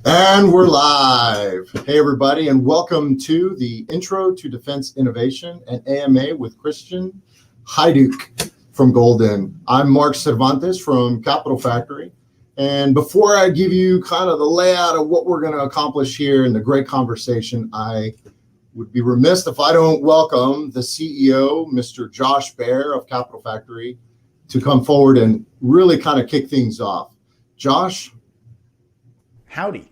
And we're live. Hey, everybody, and welcome to the Intro to Defense Innovation, an AMA with Kristen Hajduk from Golden. I'm Mark Cervantes from Capital Factory. And before I give you kind of the layout of what we're going to accomplish here in the great conversation, I would be remiss if I don't welcome the CEO, Mr. Josh Baer of Capital Factory, to come forward and really kind of kick things off. Josh? Howdy.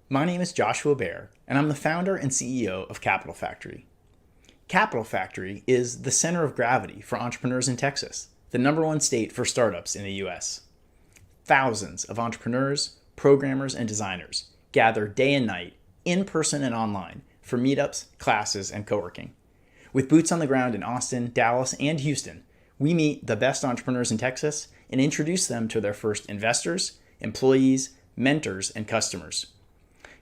My name is Joshua Baer, and I'm the founder and CEO of Capital Factory. Capital Factory is the center of gravity for entrepreneurs in Texas, the #1 state for startups in the U.S. Thousands of entrepreneurs, programmers, and designers gather day and night, in person and online, for meetups, classes, and co-working. With boots on the ground in Austin, Dallas, and Houston, we meet the best entrepreneurs in Texas and introduce them to their first investors, employees, mentors, and customers.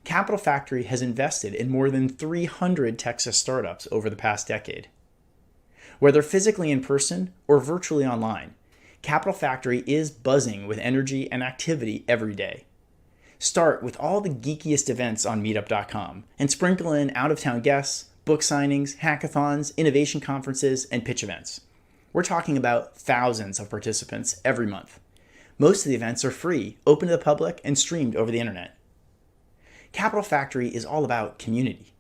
Capital Factory has invested in more than 300 Texas startups over the past decade. Whether physically in person or virtually online, Capital Factory is buzzing with energy and activity every day. Start with all the geekiest events on meetup.com and sprinkle in out-of-town guests, book signings, hackathons, innovation conferences, and pitch events. We're talking about thousands of participants every month. Most of the events are free, open to the public, and streamed over the internet. Capital Factory is all about community.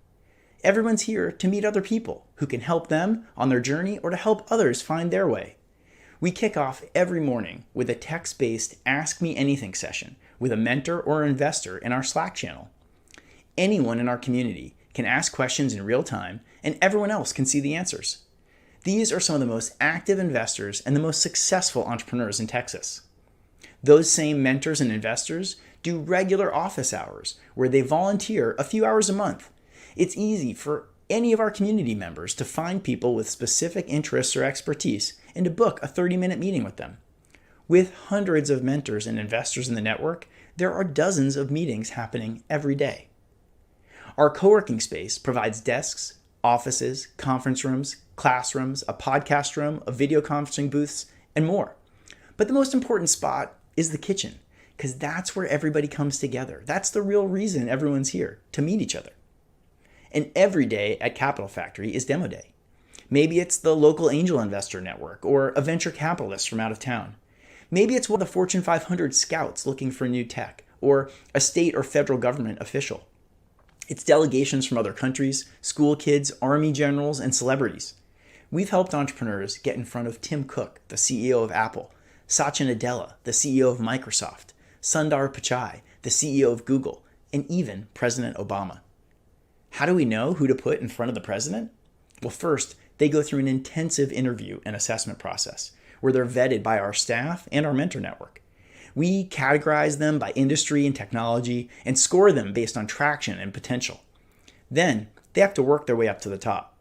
Everyone's here to meet other people who can help them on their journey or to help others find their way. We kick off every morning with a text-based Ask Me Anything session with a mentor or investor in our Slack channel. Anyone in our community can ask questions in real time, and everyone else can see the answers. These are some of the most active investors and the most successful entrepreneurs in Texas. Those same mentors and investors do regular office hours where they volunteer a few hours a month. It's easy for any of our community members to find people with specific interests or expertise and to book a 30-minute meeting with them. With hundreds of mentors and investors in the network, there are dozens of meetings happening every day. Our co-working space provides desks, offices, conference rooms, classrooms, a podcast room, a video conferencing booths, and more. But the most important spot is the kitchen, because that's where everybody comes together. That's the real reason everyone's here, to meet each other. And every day at Capital Factory is demo day. Maybe it's the local angel investor network or a venture capitalist from out of town. Maybe it's one of the Fortune 500 scouts looking for new tech or a state or federal government official. It's delegations from other countries, school kids, army generals, and celebrities. We've helped entrepreneurs get in front of Tim Cook, the CEO of Apple, Satya Nadella, the CEO of Microsoft, Sundar Pichai, the CEO of Google, and even President Obama. How do we know who to put in front of the president? Well, first, they go through an intensive interview and assessment process where they're vetted by our staff and our mentor network. We categorize them by industry and technology and score them based on traction and potential. Then, they have to work their way up to the top.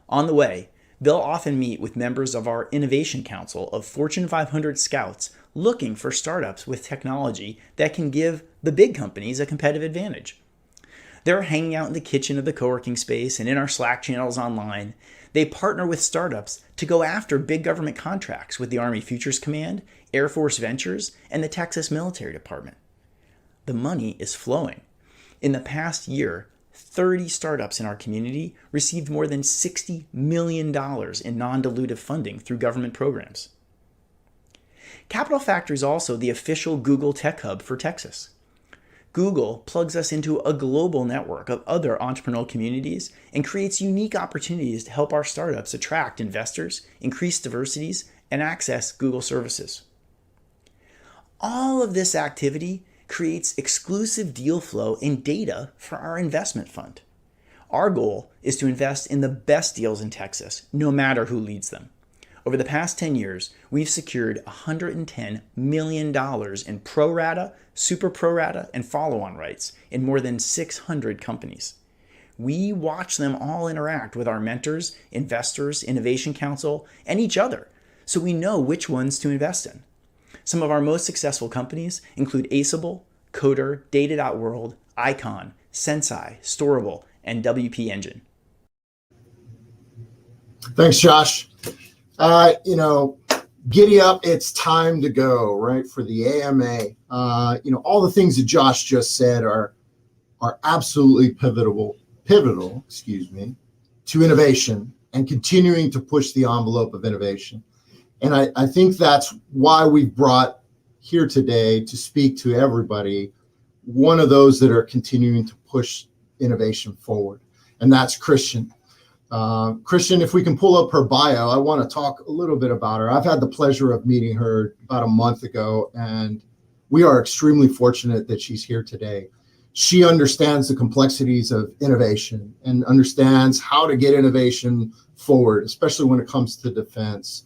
On the way, they'll often meet with members of our Innovation Council of Fortune 500 scouts looking for startups with technology that can give the big companies a competitive advantage. They're hanging out in the kitchen of the co-working space and in our Slack channels online. They partner with startups to go after big government contracts with the Army Futures Command, Air Force Ventures, and the Texas Military Department. The money is flowing. In the past year, 30 startups in our community received more than $60 million in non-dilutive funding through government programs. Capital Factory is also the official Google Tech Hub for Texas. Google plugs us into a global network of other entrepreneurial communities and creates unique opportunities to help our startups attract investors, increase diversities, and access Google services. All of this activity creates exclusive deal flow and data for our investment fund. Our goal is to invest in the best deals in Texas, no matter who leads them. Over the past 10 years, we've secured $110 million in pro rata, super pro rata, and follow-on rights in more than 600 companies. We watch them all interact with our mentors, investors, Innovation Council, and each other, so we know which ones to invest in. Some of our most successful companies include Aceable, Coder, Data.World, Icon, Sensei, Storable, and WP Engine. Thanks, Josh. Giddy up, it's time to go, right, for the AMA. All the things that Josh just said are absolutely pivotal, to innovation and continuing to push the envelope of innovation. And I think that's why we've brought here today to speak to everybody, one of those that are continuing to push innovation forward. And that's Kristen. Kristen, if we can pull up her bio, I want to talk a little bit about her. I've had the pleasure of meeting her about a month ago, and we are extremely fortunate that she's here today. She understands the complexities of innovation and understands how to get innovation forward, especially when it comes to defense.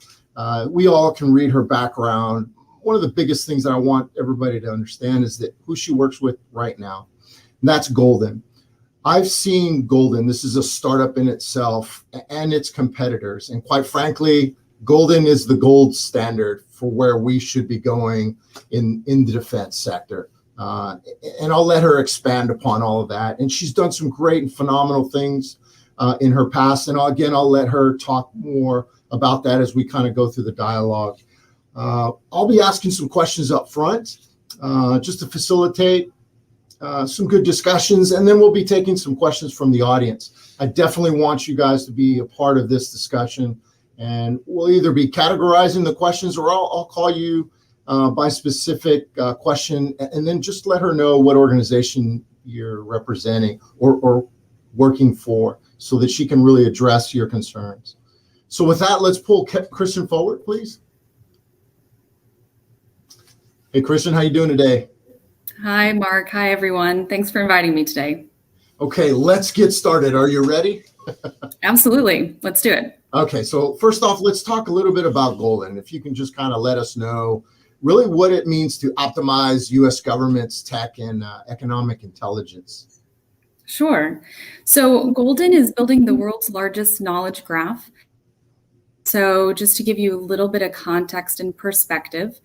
We all can read her background. One of the biggest things that I want everybody to understand is that who she works with right now, and that's Golden. I've seen Golden. This is a startup in itself and its competitors. And quite frankly, Golden is the gold standard for where we should be going in the defense sector. And I'll let her expand upon all of that. And she's done some great and phenomenal things in her past. And I'll let her talk more about that as we kind of go through the dialogue. I'll be asking some questions up front just to facilitate some good discussions, and then we'll be taking some questions from the audience. I definitely want you guys to be a part of this discussion, and we'll either be categorizing the questions or I'll call you by specific question, and then just let her know what organization you're representing or working for so that she can really address your concerns. So with that, let's pull Kristen forward, please. Hey, Kristen, how you doing today? Hi, Mark. Hi, everyone. Thanks for inviting me today. Okay, let's get started. Are you ready? Absolutely. Let's do it. Okay, so first off, let's talk a little bit about Golden. If you can just kind of let us know really what it means to optimize U.S. government's tech and economic intelligence. Sure. So Golden is building the world's largest knowledge graph. So just to give you a little bit of context and perspective,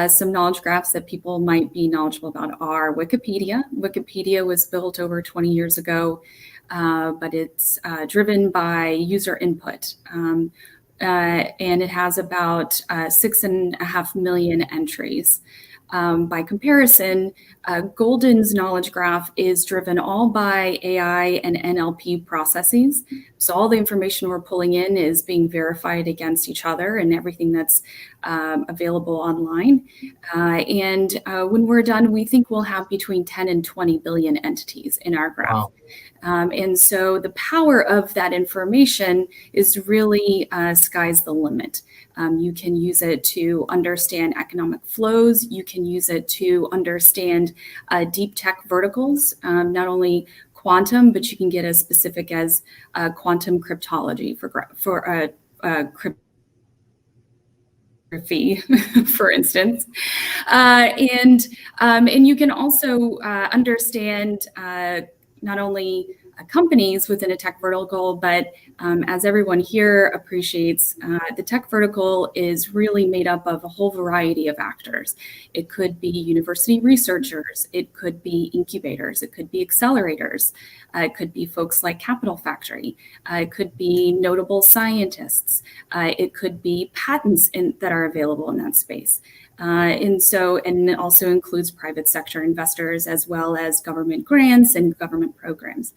some knowledge graphs that people might be knowledgeable about are Wikipedia. Wikipedia was built over 20 years ago, but it's driven by user input. And it has about 6.5 million entries. By comparison, Golden's knowledge graph is driven all by AI and NLP processes. So all the information we're pulling in is being verified against each other and everything that's available online. And when we're done, we think we'll have between 10 and 20 billion entities in our graph. Wow. And so the power of that information is really sky's the limit. You can use it to understand economic flows. You can use it to understand deep tech verticals, not only quantum, but you can get as specific as quantum cryptology for cryptography, for instance. And you can also understand not only companies within a tech vertical, but as everyone here appreciates, the tech vertical is really made up of a whole variety of actors. It could be university researchers, it could be incubators, it could be accelerators, it could be folks like Capital Factory, it could be notable scientists, it could be patents that are available in that space. And it also includes private sector investors as well as government grants and government programs,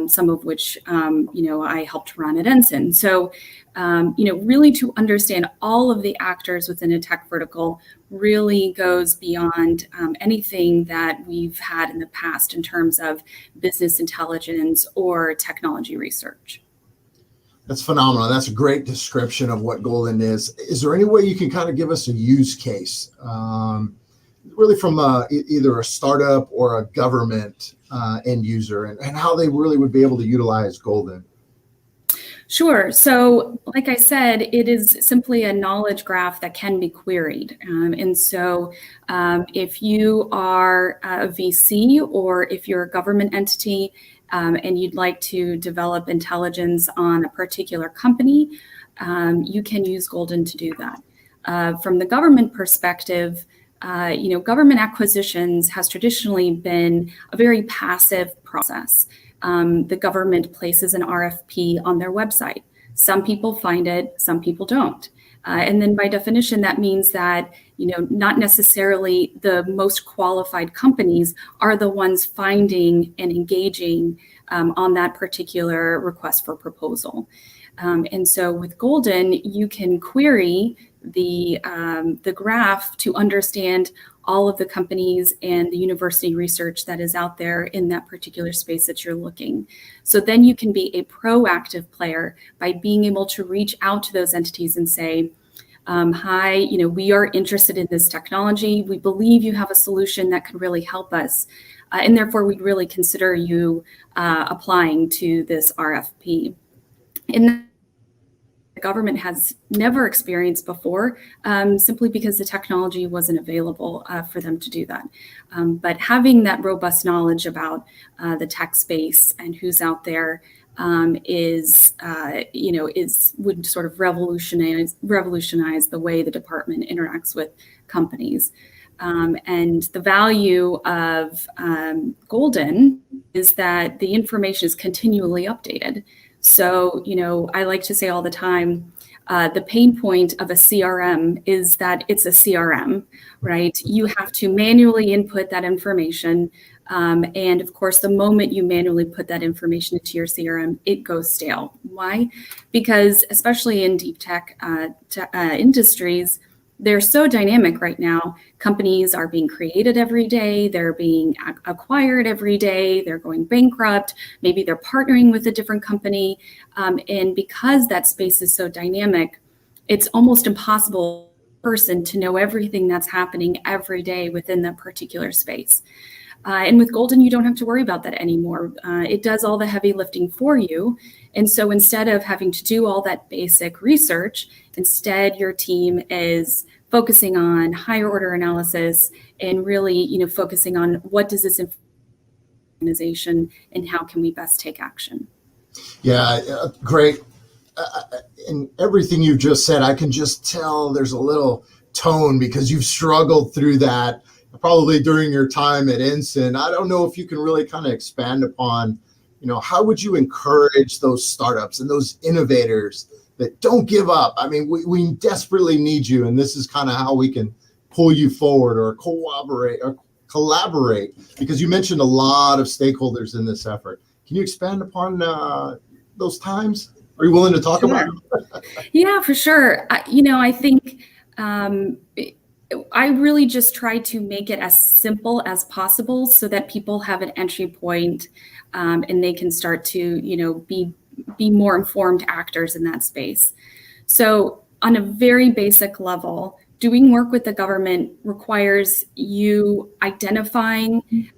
some of which, I helped run at NSIN. So, really to understand all of the actors within a tech vertical really goes beyond anything that we've had in the past in terms of business intelligence or technology research. That's phenomenal. That's a great description of what Golden is. Is there any way you can kind of give us a use case, really from either a startup or a government end user, and how they really would be able to utilize Golden? Sure. So like I said, it is simply a knowledge graph that can be queried. If you are a VC or if you're a government entity, and you'd like to develop intelligence on a particular company, you can use Golden to do that. From the government perspective, government acquisitions has traditionally been a very passive process. The government places an RFP on their website. Some people find it, some people don't. And then by definition, that means that, not necessarily the most qualified companies are the ones finding and engaging on that particular request for proposal. And so with Golden, you can query the graph to understand all of the companies and the university research that is out there in that particular space that you're looking. So then you can be a proactive player by being able to reach out to those entities and say, hi, we are interested in this technology. We believe you have a solution that could really help us. And therefore, we'd really consider you applying to this RFP. And the government has never experienced before, simply because the technology wasn't available for them to do that. But having that robust knowledge about the tech space and who's out there would sort of revolutionize the way the department interacts with companies. And the value of Golden is that the information is continually updated. So, I like to say all the time, the pain point of a CRM is that it's a CRM, right? You have to manually input that information. And of course, the moment you manually put that information into your CRM, it goes stale. Why? Because especially in deep tech industries, they're so dynamic right now. Companies are being created every day. They're being acquired every day. They're going bankrupt. Maybe they're partnering with a different company. And because that space is so dynamic, it's almost impossible for a person to know everything that's happening every day within that particular space. And with Golden, you don't have to worry about that anymore. It does all the heavy lifting for you. And so instead of having to do all that basic research, instead your team is focusing on higher order analysis and really, focusing on what does this organization and how can we best take action. Yeah, great. In everything you've just said, I can just tell there's a little tone because you've struggled through that probably during your time at NSIN. I don't know if you can really kind of expand upon, how would you encourage those startups and those innovators that don't give up? I mean, we desperately need you, and this is kind of how we can pull you forward or collaborate, because you mentioned a lot of stakeholders in this effort. Can you expand upon those times? Are you willing to talk about it? Yeah, for sure. I think I really just try to make it as simple as possible so that people have an entry point, and they can start to, be more informed actors in that space. So on a very basic level, doing work with the government requires you identifying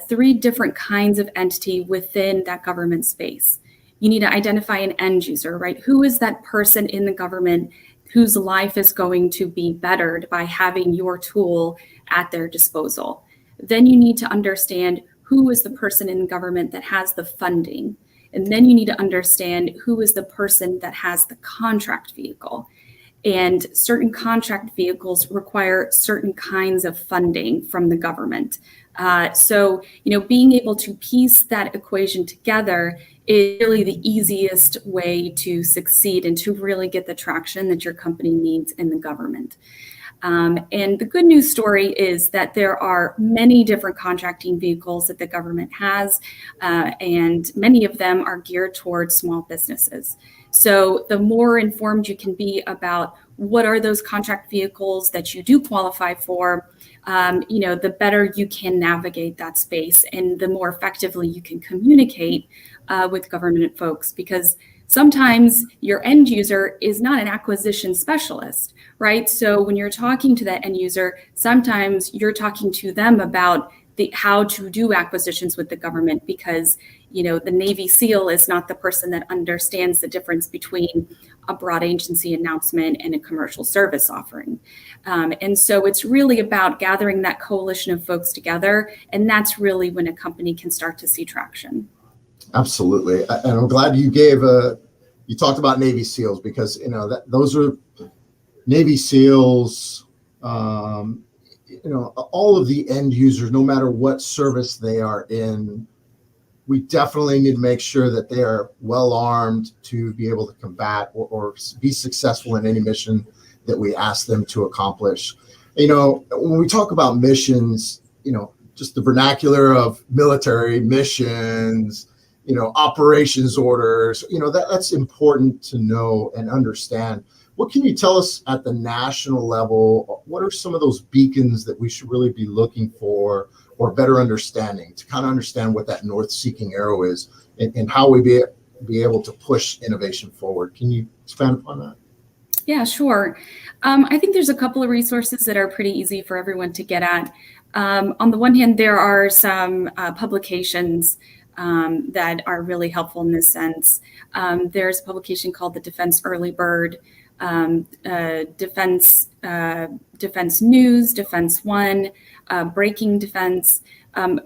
3 different kinds of entity within that government space. You need to identify an end user, right? Who is that person in the government whose life is going to be bettered by having your tool at their disposal? Then you need to understand who is the person in government that has the funding. And then you need to understand who is the person that has the contract vehicle. And certain contract vehicles require certain kinds of funding from the government. So, being able to piece that equation together is really the easiest way to succeed and to really get the traction that your company needs in the government. And the good news story is that there are many different contracting vehicles that the government has, and many of them are geared towards small businesses. So the more informed you can be about what are those contract vehicles that you do qualify for, the better you can navigate that space and the more effectively you can communicate with government folks, because sometimes your end user is not an acquisition specialist, right? So when you're talking to that end user, sometimes you're talking to them about how to do acquisitions with the government, because the Navy SEAL is not the person that understands the difference between a broad agency announcement and a commercial service offering. And so it's really about gathering that coalition of folks together, and that's really when a company can start to see traction. Absolutely. And I'm glad you you talked about Navy SEALs, because, those are Navy SEALs, all of the end users, no matter what service they are in. We definitely need to make sure that they are well armed to be able to combat or be successful in any mission that we ask them to accomplish. When we talk about missions, just the vernacular of military missions, operations orders. That's important to know and understand. What can you tell us at the national level? What are some of those beacons that we should really be looking for or better understanding to kind of understand what that north-seeking arrow is and how we be able to push innovation forward? Can you expand upon that? Yeah, sure. I think there's a couple of resources that are pretty easy for everyone to get at. On the one hand, there are some publications that are really helpful in this sense. There's a publication called the Defense Early Bird, Defense News, Defense One, Breaking Defense.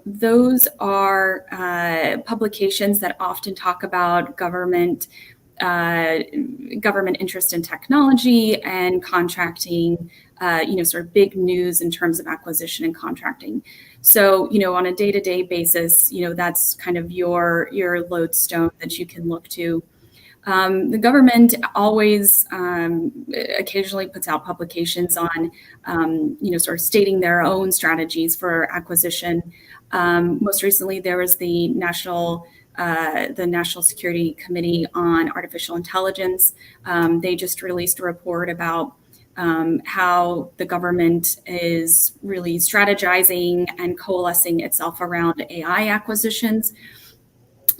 Those are publications that often talk about government interest in technology and contracting, sort of big news in terms of acquisition and contracting. So, on a day-to-day basis, that's kind of your lodestone that you can look to. The government always occasionally puts out publications on, sort of stating their own strategies for acquisition. Most recently, there was the National Security Committee on Artificial Intelligence. They just released a report about how the government is really strategizing and coalescing itself around AI acquisitions.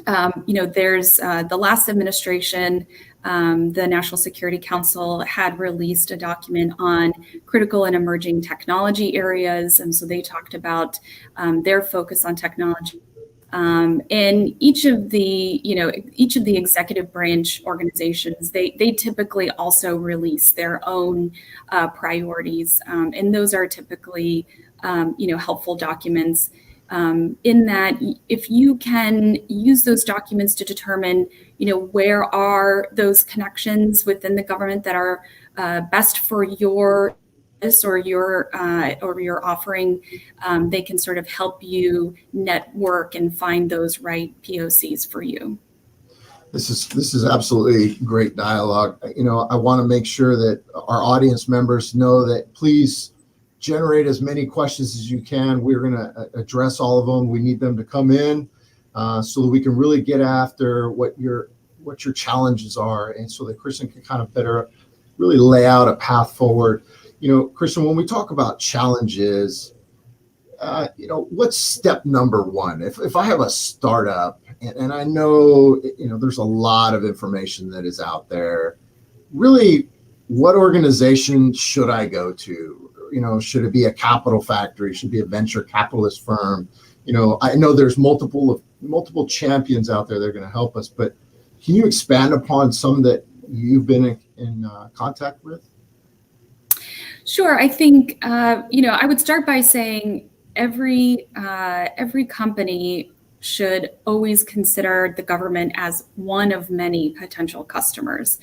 There's the last administration, the National Security Council had released a document on critical and emerging technology areas. And so they talked about their focus on technology. And each of the executive branch organizations, they typically also release their own priorities. And those are typically, helpful documents. In that, if you can use those documents to determine, where are those connections within the government that are best for your or your offering, they can sort of help you network and find those right POCs for you. This is absolutely great dialogue. I want to make sure that our audience members know that please generate as many questions as you can. We're going to address all of them. We need them to come in so that we can really get after what your challenges are, and so that Kristen can kind of better really lay out a path forward. Kristen, when we talk about challenges, what's step number one? If I have a startup and I know, there's a lot of information that is out there, really, what organization should I go to? Should it be a capital factory? Should it be a venture capitalist firm? I know there's multiple champions out there that are going to help us, but can you expand upon some that you've been in contact with? Sure. I think, I would start by saying every company should always consider the government as one of many potential customers.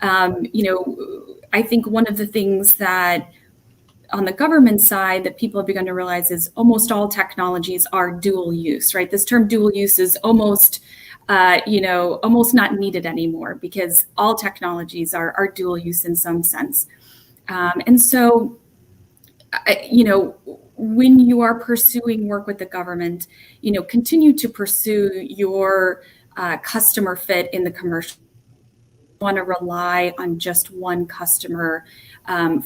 I think one of the things that on the government side that people have begun to realize is almost all technologies are dual use, right? This term dual use is almost not needed anymore because all technologies are dual use in some sense. And so, when you are pursuing work with the government, continue to pursue your customer fit in the commercial. Want to rely on just one customer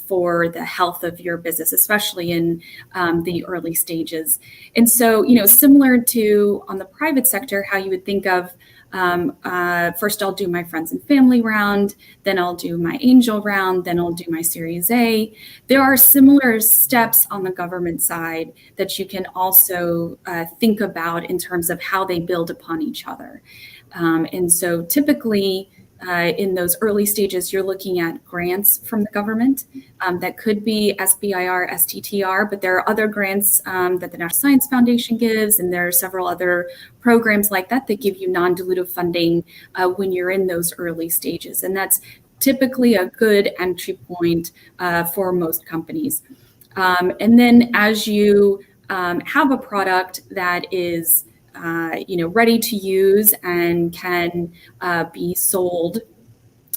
for the health of your business, especially in the early stages. And so, similar to on the private sector, how you would think of first I'll do my friends and family round, then I'll do my angel round, then I'll do my Series A. There are similar steps on the government side that you can also think about in terms of how they build upon each other. And so typically, in those early stages, you're looking at grants from the government. That could be SBIR, STTR, but there are other grants that the National Science Foundation gives, and there are several other programs like that that give you non-dilutive funding when you're in those early stages. And that's typically a good entry point for most companies. And then as you have a product that is ready to use and can be sold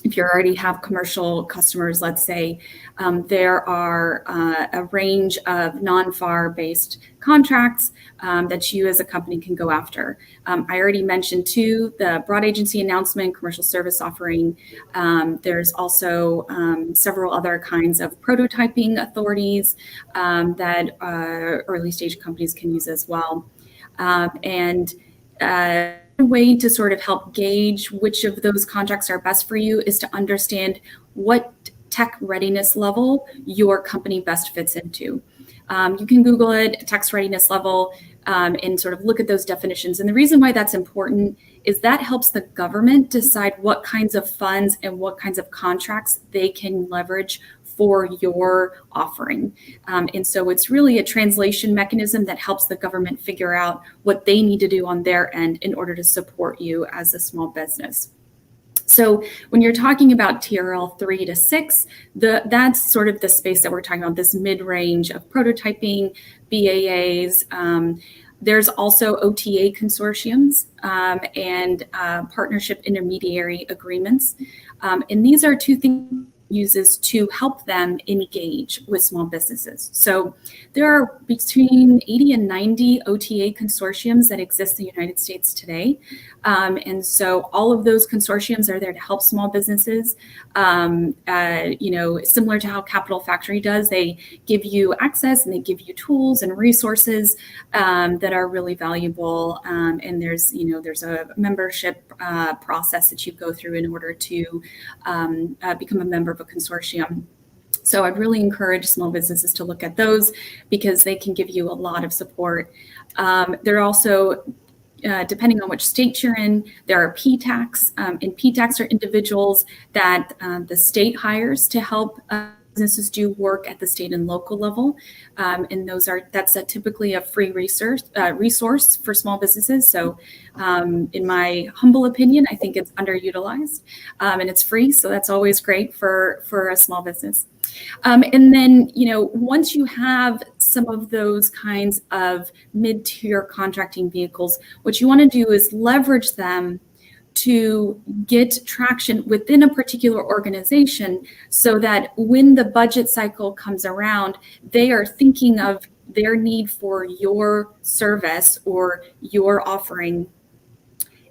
if you already have commercial customers, let's say, there are a range of non-FAR based contracts that you as a company can go after. I already mentioned too, the broad agency announcement, commercial service offering. There's also several other kinds of prototyping authorities that early stage companies can use as well. A way to sort of help gauge which of those contracts are best for you is to understand what tech readiness level your company best fits into. You can Google it, tech readiness level, and sort of look at those definitions. And the reason why that's important is that helps the government decide what kinds of funds and what kinds of contracts they can leverage for your offering. And so it's really a translation mechanism that helps the government figure out what they need to do on their end in order to support you as a small business. So when you're talking about TRL 3 to 6, that's sort of the space that we're talking about, this mid-range of prototyping, BAAs. There's also OTA consortiums and partnership intermediary agreements. And these are two things uses to help them engage with small businesses. So there are between 80 and 90 OTA consortiums that exist in the United States today. And so all of those consortiums are there to help small businesses. Similar to how Capital Factory does, they give you access and they give you tools and resources that are really valuable. And there's a membership process that you go through in order to become a member of a consortium. So I'd really encourage small businesses to look at those because they can give you a lot of support. There are also, depending on which state you're in, there are PTACs, and PTACs are individuals that the state hires to help businesses do work at the state and local level, and that's typically a free resource for small businesses. So, in my humble opinion, I think it's underutilized, and it's free, so that's always great for a small business. And then, once you have some of those kinds of mid-tier contracting vehicles, what you want to do is leverage them to get traction within a particular organization so that when the budget cycle comes around, they are thinking of their need for your service or your offering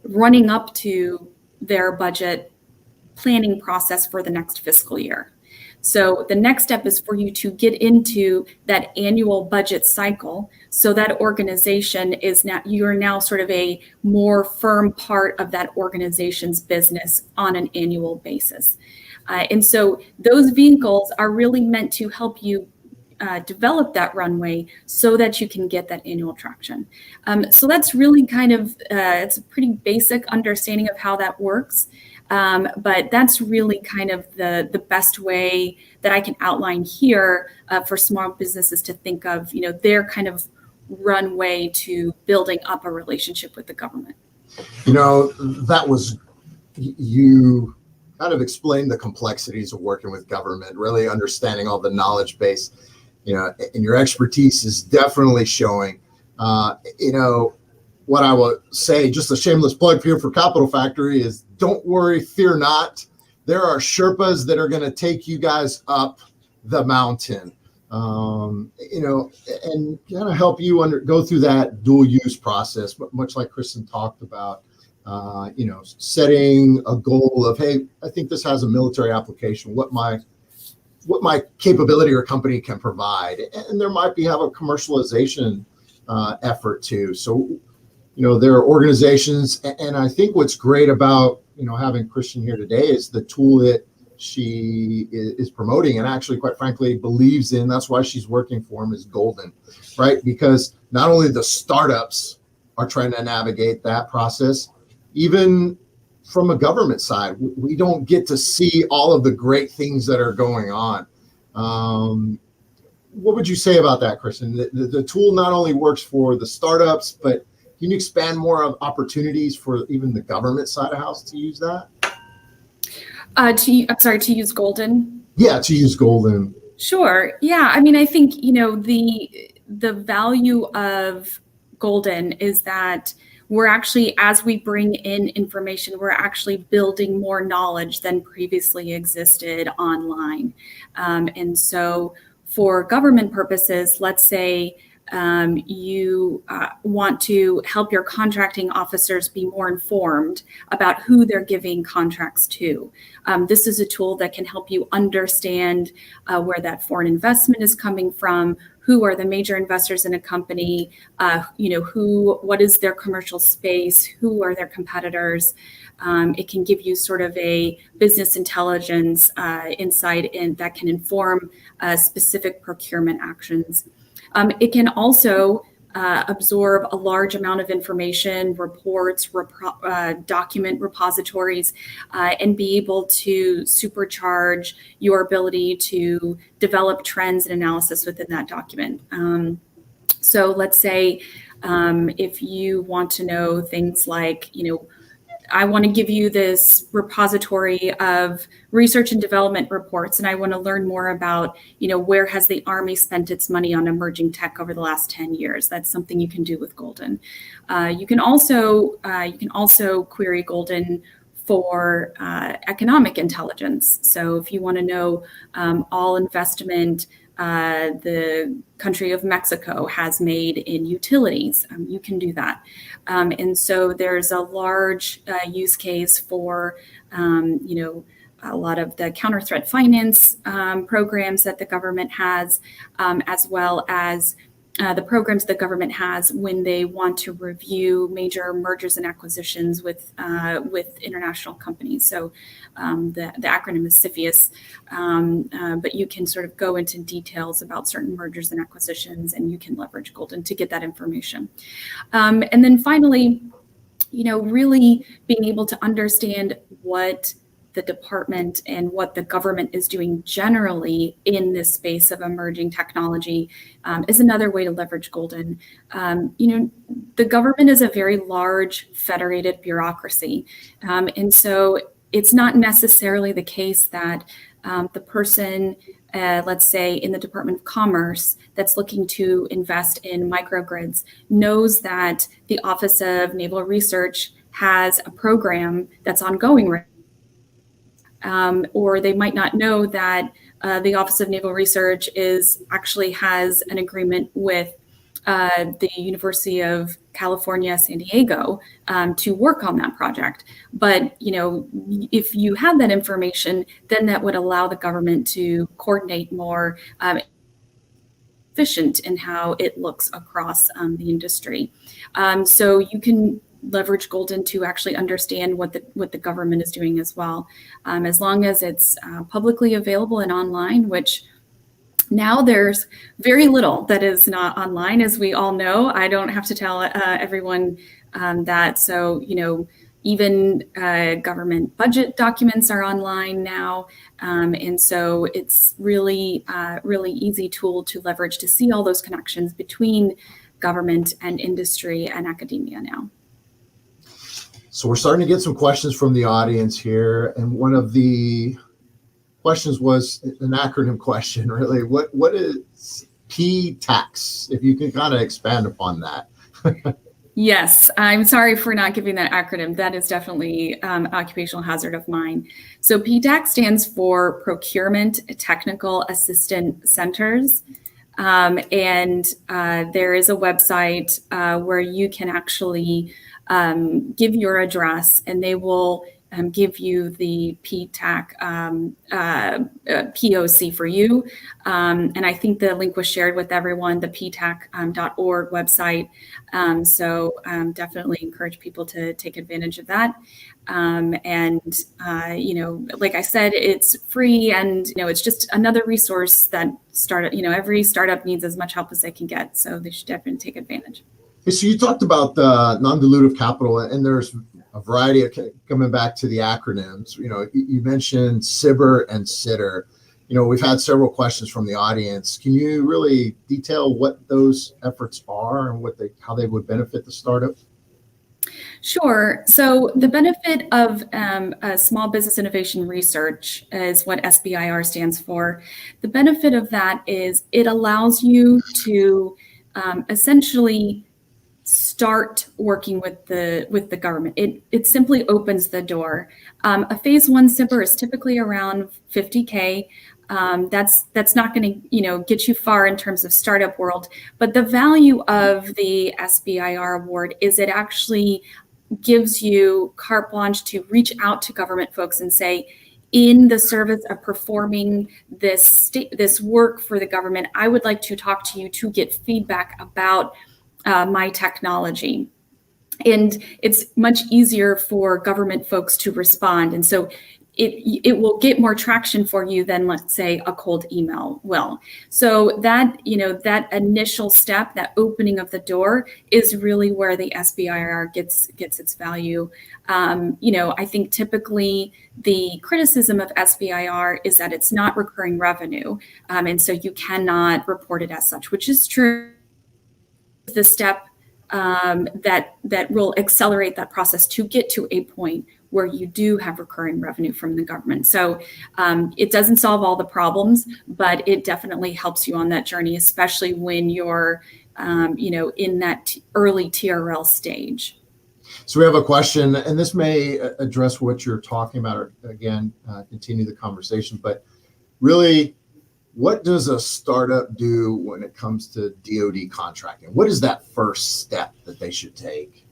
running up to their budget planning process for the next fiscal year. So the next step is for you to get into that annual budget cycle so that organization you're now sort of a more firm part of that organization's business on an annual basis. And so those vehicles are really meant to help you develop that runway so that you can get that annual traction. So that's really kind of, it's a pretty basic understanding of how that works. But that's really kind of the best way that I can outline here for small businesses to think of, their kind of runway to building up a relationship with the government. That was, you kind of explained the complexities of working with government, really understanding all the knowledge base, and your expertise is definitely showing. What I will say, just a shameless plug here for Capital Factory, is don't worry, fear not. There are Sherpas that are going to take you guys up the mountain, and kind of help you go through that dual use process, much like Kristen talked about, setting a goal of, hey, I think this has a military application, what my capability or company can provide. And there might have a commercialization effort too. So, there are organizations, and I think what's great about, having Kristen here today is the tool that she is promoting and actually, quite frankly, believes in. That's why she's working for him, is Golden, right? Because not only the startups are trying to navigate that process, even from a government side, we don't get to see all of the great things that are going on. What would you say about that, Kristen? The tool not only works for the startups, but can you expand more of opportunities for even the government side of house to use that? To use Golden? Yeah, to use Golden. Sure. Yeah. I mean, I think, the value of Golden is that we're actually, as we bring in information, we're actually building more knowledge than previously existed online. And so for government purposes, let's say you want to help your contracting officers be more informed about who they're giving contracts to. This is a tool that can help you understand where that foreign investment is coming from, who are the major investors in a company, what is their commercial space, who are their competitors. It can give you sort of a business intelligence insight that can inform specific procurement actions. It can also absorb a large amount of information, reports, document repositories, and be able to supercharge your ability to develop trends and analysis within that document. So let's say if you want to know things like, I want to give you this repository of research and development reports, and I want to learn more about, where has the Army spent its money on emerging tech over the last 10 years. That's something you can do with Golden. You can also query Golden for economic intelligence. So if you want to know all investment the country of Mexico has made in utilities, you can do that. And so there's a large use case for, a lot of the counter-threat finance programs that the government has, as well as the programs the government has when they want to review major mergers and acquisitions with international companies. So the acronym is CFIUS, but you can sort of go into details about certain mergers and acquisitions, and you can leverage Golden to get that information. And then finally, really being able to understand what the department and what the government is doing generally in this space of emerging technology is another way to leverage Golden. The government is a very large federated bureaucracy. And so it's not necessarily the case that the person, let's say in the Department of Commerce, that's looking to invest in microgrids knows that the Office of Naval Research has a program that's ongoing right now. Or they might not know that the Office of Naval Research actually has an agreement with the University of California, San Diego, to work on that project. But, if you had that information, then that would allow the government to coordinate more efficient in how it looks across the industry. So you can leverage Golden to actually understand what the government is doing as well, as long as it's publicly available and online, which now there's very little that is not online, as we all know. I don't have to tell everyone that. So, even government budget documents are online now. And so it's really easy tool to leverage to see all those connections between government and industry and academia now. So we're starting to get some questions from the audience here. And one of the questions was an acronym question, really. What is PTAC? If you can kind of expand upon that. Yes, I'm sorry for not giving that acronym. That is definitely an occupational hazard of mine. So PTAC stands for Procurement Technical Assistant Centers. And there is a website where you can actually give your address, and they will give you the PTAC POC for you. And I think the link was shared with everyone, the ptac.org website. So definitely encourage people to take advantage of that. And like I said, it's free, and it's just another resource that every startup needs as much help as they can get. So they should definitely take advantage. So you talked about non-dilutive capital, and there's a variety of, coming back to the acronyms. You mentioned SBIR and SITR. We've had several questions from the audience. Can you really detail what those efforts are and how they would benefit the startup? Sure. So the benefit of small business innovation research is what SBIR stands for. The benefit of that is it allows you to essentially start working with the government. It simply opens the door. A phase one SBIR is typically around $50K. That's not going to get you far in terms of startup world, but the value of the SBIR award is it actually gives you carte blanche to reach out to government folks and say, in the service of performing this work for the government, I would like to talk to you to get feedback about my technology. And it's much easier for government folks to respond. And so it will get more traction for you than, let's say, a cold email will. So that, that initial step, that opening of the door is really where the SBIR gets its value. I think typically the criticism of SBIR is that it's not recurring revenue. And so you cannot report it as such, which is true. The step that will accelerate that process to get to a point where you do have recurring revenue from the government. So it doesn't solve all the problems, but it definitely helps you on that journey, especially when you're, in that early TRL stage. So we have a question, and this may address what you're talking about, or again, continue the conversation, but really, what does a startup do when it comes to DoD contracting? What is that first step that they should take?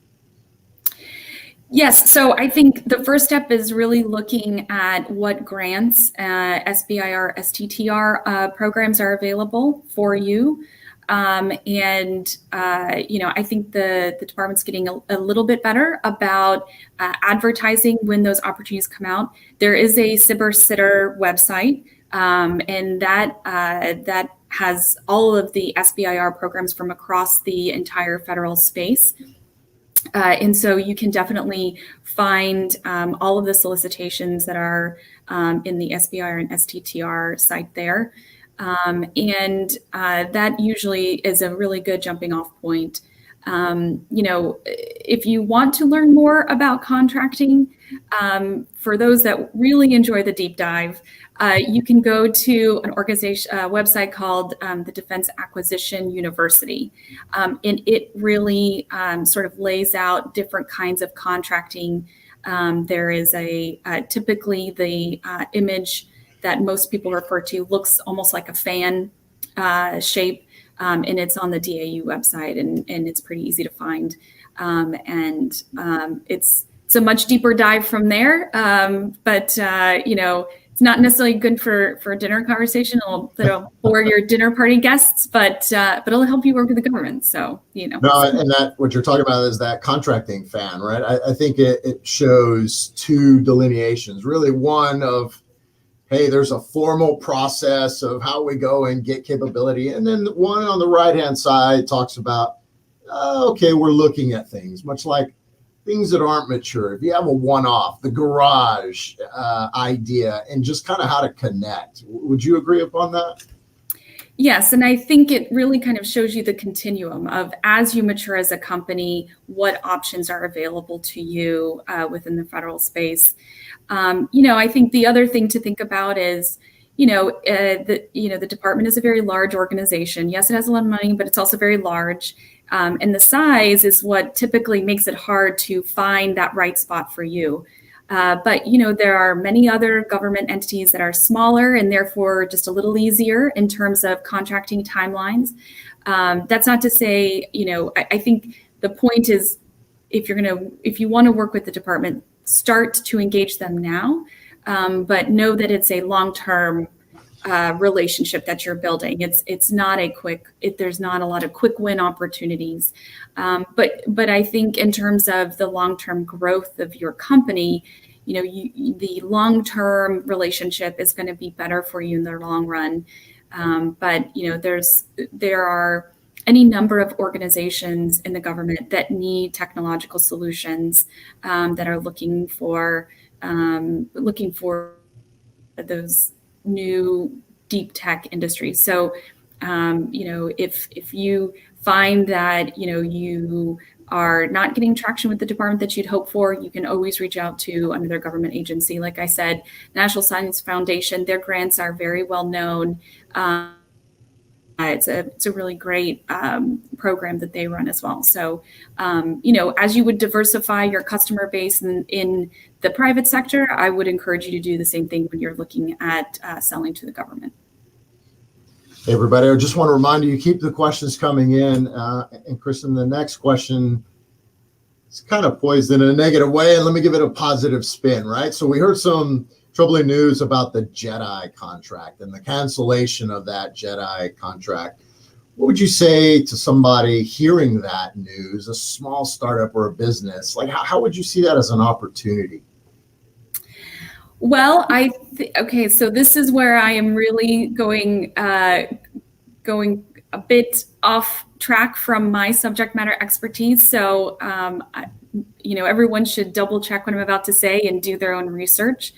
Yes, so I think the first step is really looking at what grants, SBIR, STTR programs are available for you. I think the department's getting a little bit better about advertising when those opportunities come out. There is a SBIR Sitter website, and that has all of the SBIR programs from across the entire federal space. And so you can definitely find all of the solicitations that are in the SBIR and STTR site there. That usually is a really good jumping off point. If you want to learn more about contracting, for those that really enjoy the deep dive, you can go to an organization website called the Defense Acquisition University. And it really sort of lays out different kinds of contracting. There is typically the image that most people refer to looks almost like a fan shape. And it's on the DAU website, and it's pretty easy to find. It's a much deeper dive from there, but it's not necessarily good for a dinner conversation. It'll bore your dinner party guests, but it'll help you work with the government. So No, and that what you're talking about is that contracting fan, right? I think it shows two delineations. Really, one of, hey, there's a formal process of how we go and get capability. And then the one on the right-hand side talks about, okay, we're looking at things, much like things that aren't mature. If you have a one-off, the garage idea, and just kind of how to connect. Would you agree upon that? Yes, and I think it really kind of shows you the continuum of, as you mature as a company, what options are available to you within the federal space. I think the other thing to think about is, the department is a very large organization. Yes, it has a lot of money, but it's also very large. And the size is what typically makes it hard to find that right spot for you. But there are many other government entities that are smaller and therefore just a little easier in terms of contracting timelines. That's not to say, I think the point is, if you want to work with the department, start to engage them now, but know that it's a long-term relationship that you're building. It's not there's not a lot of quick win opportunities. But I think in terms of the long-term growth of your company, the long-term relationship is going to be better for you in the long run. But there are any number of organizations in the government that need technological solutions, that are looking for those new deep tech industries. So, if you find that, you are not getting traction with the department that you'd hope for, you can always reach out to another government agency. Like I said, National Science Foundation, their grants are very well known. It's a really great program that they run as well. So, as you would diversify your customer base in the private sector, I would encourage you to do the same thing when you're looking at selling to the government. Hey, everybody, I just want to remind you, keep the questions coming in. And Kristen, the next question is kind of poised in a negative way, and let me give it a positive spin, right? So we heard some troubling news about the JEDI contract and the cancellation of that JEDI contract. What would you say to somebody hearing that news, a small startup or a business? Like, how would you see that as an opportunity? Well, okay, so this is where I am really going a bit off track from my subject matter expertise. So, everyone should double check what I'm about to say and do their own research.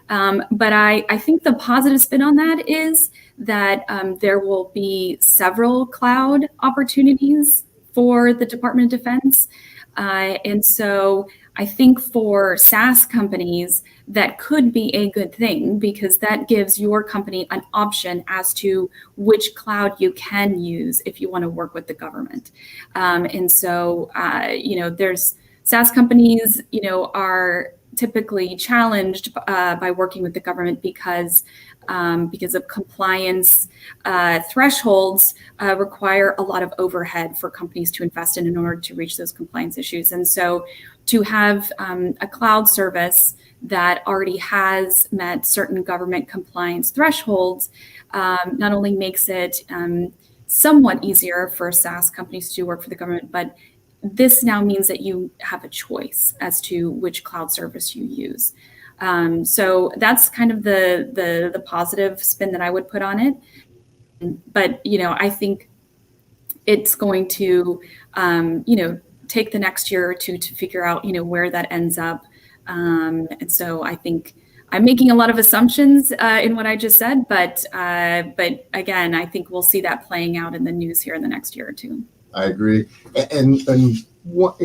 But I think the positive spin on that is that there will be several cloud opportunities for the Department of Defense. And so I think for SaaS companies, that could be a good thing because that gives your company an option as to which cloud you can use if you want to work with the government. And so, there's SaaS companies, are typically challenged by working with the government because of compliance thresholds require a lot of overhead for companies to invest in order to reach those compliance issues. And so to have a cloud service that already has met certain government compliance thresholds not only makes it somewhat easier for SaaS companies to work for the government, but this now means that you have a choice as to which cloud service you use. So that's kind of the positive spin that I would put on it. But, I think it's going to, take the next year or two to figure out, where that ends up. And so I think I'm making a lot of assumptions in what I just said, but again, I think we'll see that playing out in the news here in the next year or two. I agree. And what,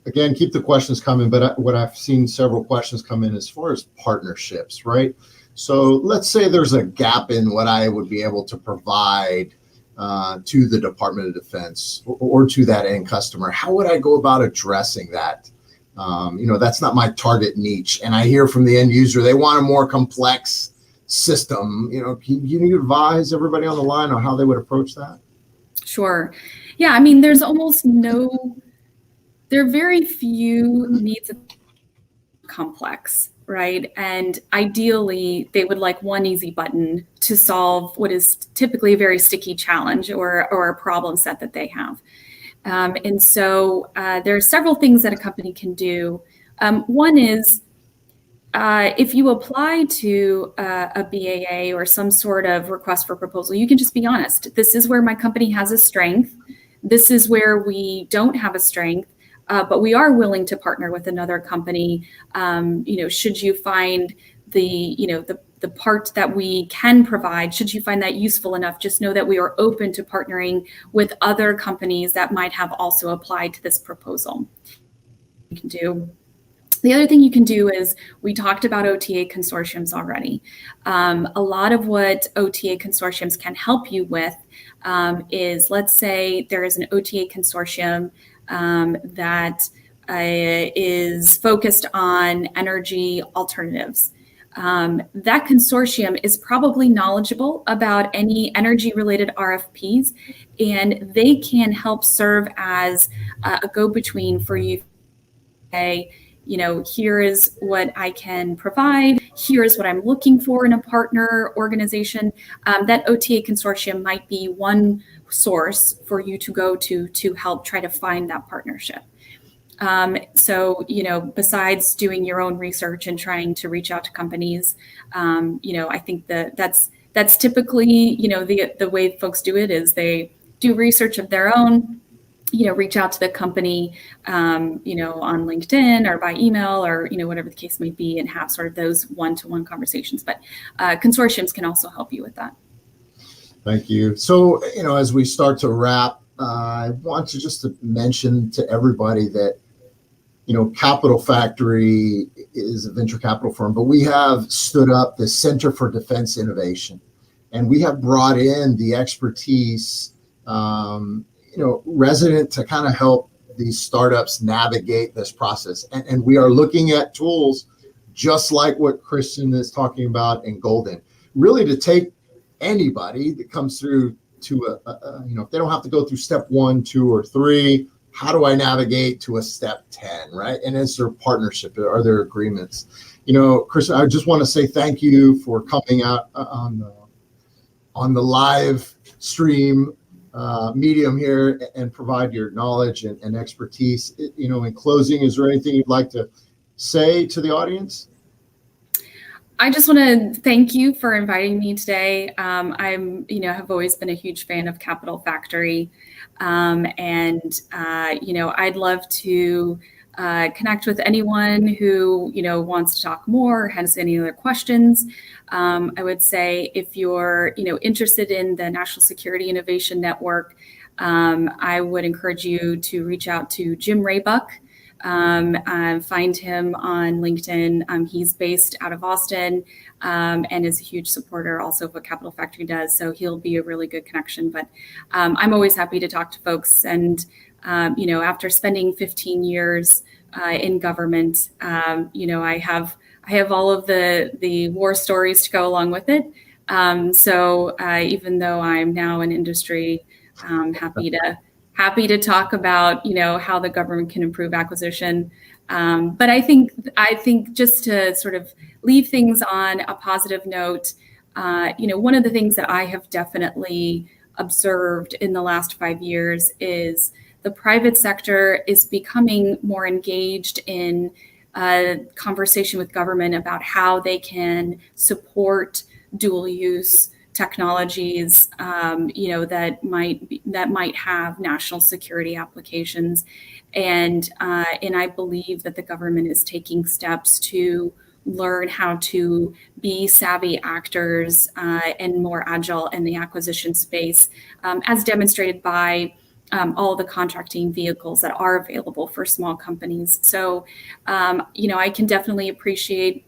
again, keep the questions coming, but what I've seen several questions come in as far as partnerships, right? So let's say there's a gap in what I would be able to provide to the Department of Defense or to that end customer. How would I go about addressing that? That's not my target niche. And I hear from the end user, they want a more complex system. Can you advise everybody on the line on how they would approach that? Sure. Yeah, there's there are very few needs of complex, right? And ideally, they would like one easy button to solve what is typically a very sticky challenge or a problem set that they have. And so there are several things that a company can do. One is if you apply to a BAA or some sort of request for proposal, you can just be honest. This is where my company has a strength. This is where we don't have a strength, but we are willing to partner with another company. Should you find the part that we can provide, should you find that useful enough, just know that we are open to partnering with other companies that might have also applied to this proposal. You can do. The other thing you can do is, we talked about OTA consortiums already. A lot of what OTA consortiums can help you with is, let's say there is an OTA consortium that is focused on energy alternatives. That consortium is probably knowledgeable about any energy-related RFPs, and they can help serve as a go-between for you. Here is what I can provide. Here is what I'm looking for in a partner organization. That OTA consortium might be one source for you to go to help try to find that partnership. So, besides doing your own research and trying to reach out to companies, I think that's typically, the way folks do it is they do research of their own, reach out to the company, on LinkedIn or by email or, whatever the case may be, and have sort of those one-to-one conversations. But consortiums can also help you with that. Thank you. So, as we start to wrap, I want to just mention to everybody that, Capital Factory is a venture capital firm, but we have stood up the Center for Defense Innovation. And we have brought in the expertise, resident to kind of help these startups navigate this process. And we are looking at tools just like what Kristen is talking about in Golden, really to take anybody that comes through to if they don't have to go through step 1, 2, or 3, how do I navigate to a step 10, right? And is there partnership? Are there agreements? Kristen, I just want to say thank you for coming out on the live stream medium here and provide your knowledge and expertise. In closing, is there anything you'd like to say to the audience? I just want to thank you for inviting me today. Have always been a huge fan of Capital Factory. I'd love to connect with anyone who, wants to talk more, has any other questions. I would say if you're, interested in the National Security Innovation Network, I would encourage you to reach out to Jim Raybuck. Find him on LinkedIn. He's based out of Austin and is a huge supporter also of what Capital Factory does. So he'll be a really good connection. But I'm always happy to talk to folks. And, after spending 15 years in government, I have all of the war stories to go along with it. So even though I'm now in industry, happy to talk about, how the government can improve acquisition. But I think just to sort of leave things on a positive note, one of the things that I have definitely observed in the last 5 years is the private sector is becoming more engaged in conversation with government about how they can support dual use technologies, that might have national security applications, and I believe that the government is taking steps to learn how to be savvy actors and more agile in the acquisition space, as demonstrated by all the contracting vehicles that are available for small companies. So, I can definitely appreciate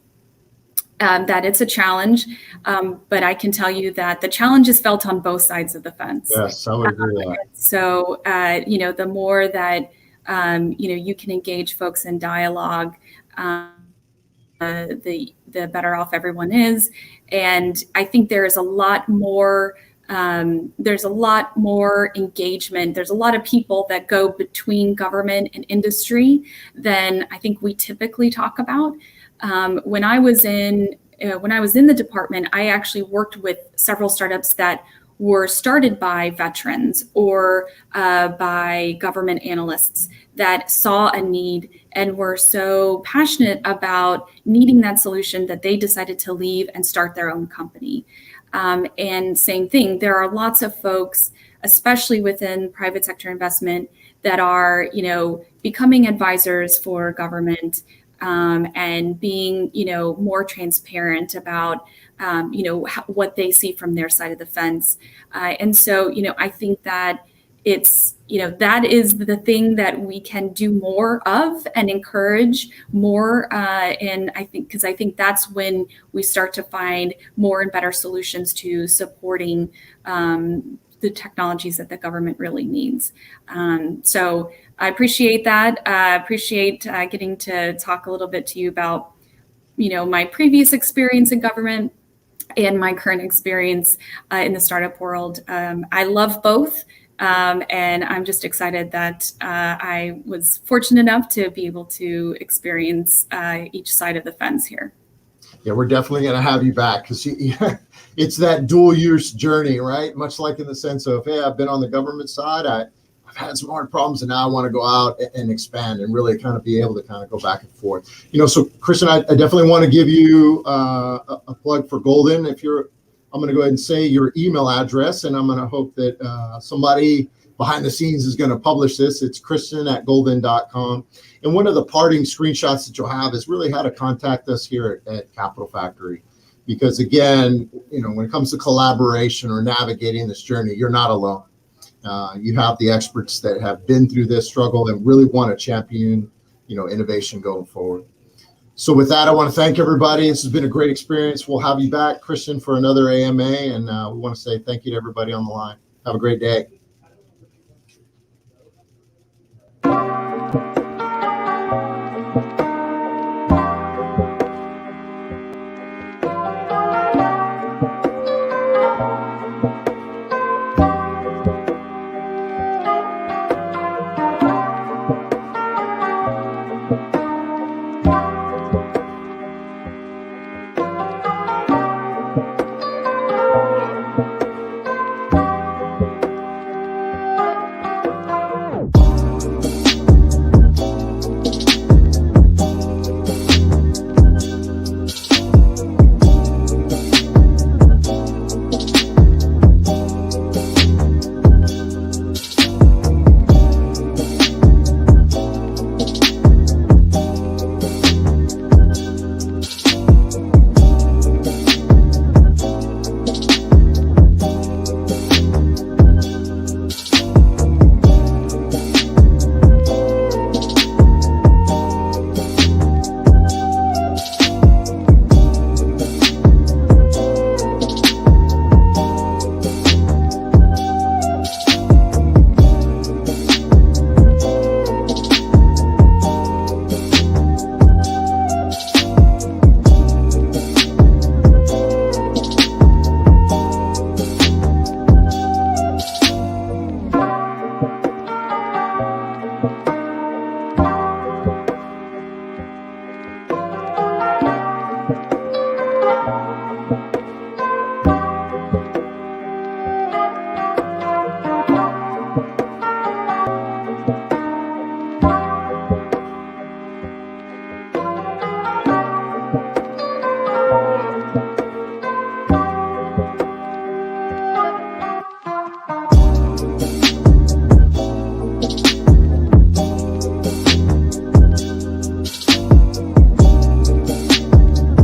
that it's a challenge, but I can tell you that the challenge is felt on both sides of the fence. Yes, I would agree with that. So, the more that, you can engage folks in dialogue, the better off everyone is. And I think there is a lot more engagement. There's a lot of people that go between government and industry than I think we typically talk about. When I was in the department, I actually worked with several startups that were started by veterans or by government analysts that saw a need and were so passionate about needing that solution that they decided to leave and start their own company. And same thing, there are lots of folks, especially within private sector investment, that are, becoming advisors for government, and being, more transparent about, what they see from their side of the fence. And so, I think that it's, that is the thing that we can do more of and encourage more. And I think that's when we start to find more and better solutions to supporting the technologies that the government really needs. So I appreciate that. I appreciate getting to talk a little bit to you about, my previous experience in government and my current experience in the startup world. I love both. And I'm just excited that I was fortunate enough to be able to experience each side of the fence here. Yeah, we're definitely going to have you back because it's that dual use journey, right? Much like in the sense of, hey, I've been on the government side, I've had some hard problems, and now I want to go out and expand and really kind of be able to kind of go back and forth. So Kristen, I definitely want to give you a plug for Golden. I'm going to go ahead and say your email address, and I'm going to hope that somebody behind the scenes is going to publish this. It's kristen@golden.com. And one of the parting screenshots that you'll have is really how to contact us here at Capital Factory. Because again, when it comes to collaboration or navigating this journey, you're not alone. You have the experts that have been through this struggle and really want to champion, innovation going forward. So with that, I want to thank everybody. This has been a great experience. We'll have you back, Kristen, for another AMA, and we want to say thank you to everybody on the line. Have a great day.